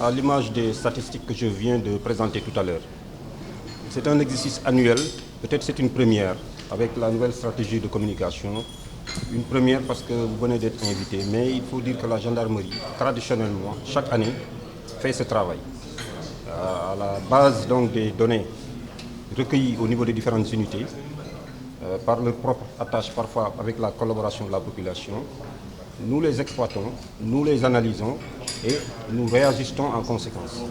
à l'image des statistiques que je viens de présenter tout à l'heure. C'est un exercice annuel, peut-être c'est une première avec la nouvelle stratégie de communication. Une première parce que vous venez d'être invité, mais il faut dire que la gendarmerie, traditionnellement, chaque année, fait ce travail. À la base donc, des données recueillies au niveau des différentes unités, par leur propre attache, parfois avec la collaboration de la population, nous les exploitons, nous les analysons et nous réajustons en conséquence.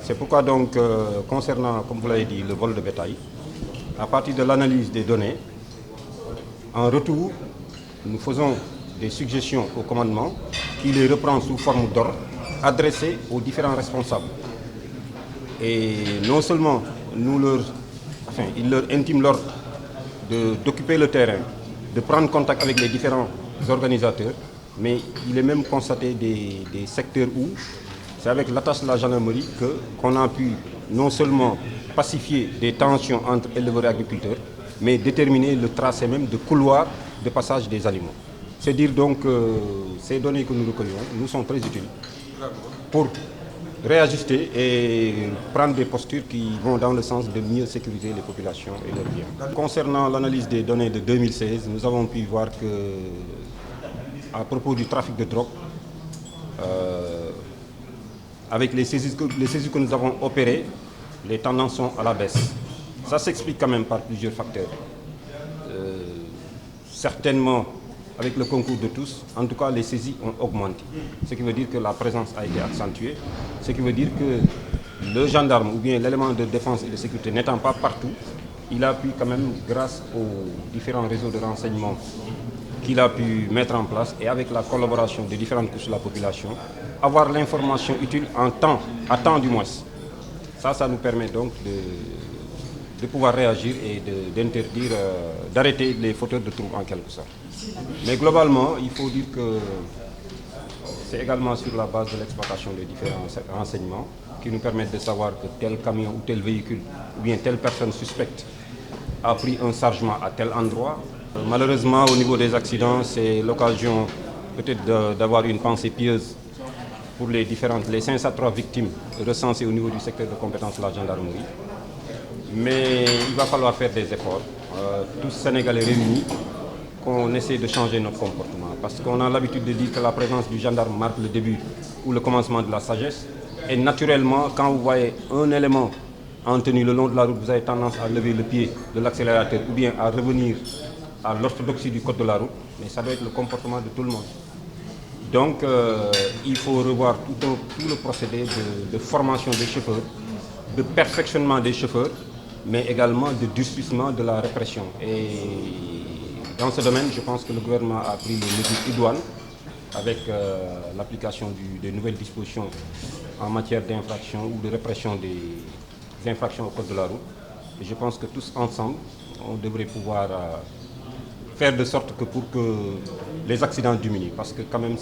C'est pourquoi donc, concernant, comme vous l'avez dit, le vol de bétail, à partir de l'analyse des données, en retour, nous faisons des suggestions au commandement qui les reprend sous forme d'ordre adressés aux différents responsables. Et non seulement ils leur intiment l'ordre d'occuper le terrain, de prendre contact avec les différents organisateurs, mais il est même constaté des secteurs où c'est avec l'attache de la gendarmerie qu'on a pu non seulement pacifier des tensions entre éleveurs et agriculteurs, mais déterminer le tracé même de couloirs de passage des animaux. C'est dire donc que ces données que nous recueillons nous sont très utiles pour réajuster et prendre des postures qui vont dans le sens de mieux sécuriser les populations et leurs biens. Concernant l'analyse des données de 2016, nous avons pu voir que, à propos du trafic de drogue, avec les saisies que nous avons opérées, les tendances sont à la baisse. Ça s'explique quand même par plusieurs facteurs. Certainement, avec le concours de tous, en tout cas les saisies ont augmenté. Ce qui veut dire que la présence a été accentuée. Ce qui veut dire que le gendarme ou bien l'élément de défense et de sécurité n'étant pas partout, il a pu quand même, grâce aux différents réseaux de renseignement qu'il a pu mettre en place et avec la collaboration des différentes couches de la population, avoir l'information utile à temps du moins. Ça nous permet donc de pouvoir réagir et d'interdire, d'arrêter les fauteurs de troubles en quelque sorte. Mais globalement, il faut dire que c'est également sur la base de l'exploitation des différents renseignements qui nous permettent de savoir que tel camion ou tel véhicule ou bien telle personne suspecte a pris un chargement à tel endroit. Malheureusement, au niveau des accidents, c'est l'occasion peut-être d'avoir une pensée pieuse pour les 503 victimes recensées au niveau du secteur de compétence de la gendarmerie. Mais il va falloir faire des efforts, tous Sénégalais réunis, qu'on essaie de changer notre comportement. Parce qu'on a l'habitude de dire que la présence du gendarme marque le début ou le commencement de la sagesse. Et naturellement, quand vous voyez un élément en tenue le long de la route, vous avez tendance à lever le pied de l'accélérateur ou bien à revenir à l'orthodoxie du code de la route. Mais ça doit être le comportement de tout le monde. Donc, il faut revoir tout le procédé de formation des chauffeurs, de perfectionnement des chauffeurs, mais également de durcissement de la répression. Et dans ce domaine, je pense que le gouvernement a pris les mesures idoines avec l'application des nouvelles dispositions en matière d'infraction ou de répression des infractions au code de la route. Et je pense que tous ensemble, on devrait pouvoir faire de sorte que pour que les accidents diminuent. Parce que quand même,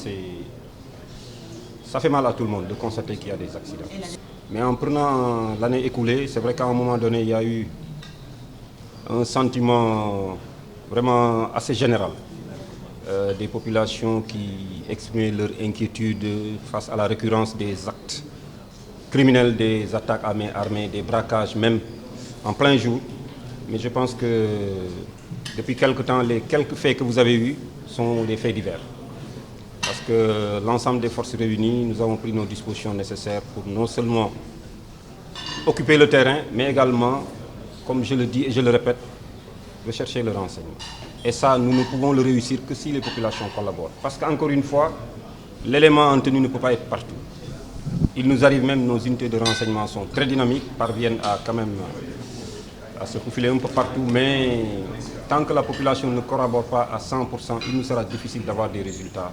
ça fait mal à tout le monde de constater qu'il y a des accidents. Mais en prenant l'année écoulée, c'est vrai qu'à un moment donné, il y a eu un sentiment vraiment assez général des populations qui exprimaient leur inquiétude face à la récurrence des actes criminels, des attaques à main armée, des braquages même en plein jour. Mais je pense que depuis quelque temps, les quelques faits que vous avez eus sont des faits divers. Parce que l'ensemble des forces réunies, nous avons pris nos dispositions nécessaires pour non seulement occuper le terrain, mais également, comme je le dis et je le répète, rechercher le renseignement. Et ça, nous ne pouvons le réussir que si les populations collaborent. Parce qu'encore une fois, l'élément en tenue ne peut pas être partout. Il nous arrive même, nos unités de renseignement sont très dynamiques, parviennent quand même à se faufiler un peu partout, mais tant que la population ne collabore pas à 100%, il nous sera difficile d'avoir des résultats,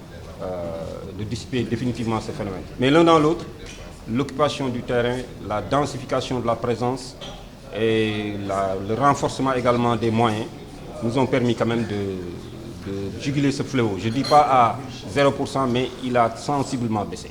de dissiper définitivement ces phénomènes. Mais l'un dans l'autre, l'occupation du terrain, la densification de la présence et le renforcement également des moyens nous ont permis quand même de juguler ce fléau. Je ne dis pas à 0%, mais il a sensiblement baissé.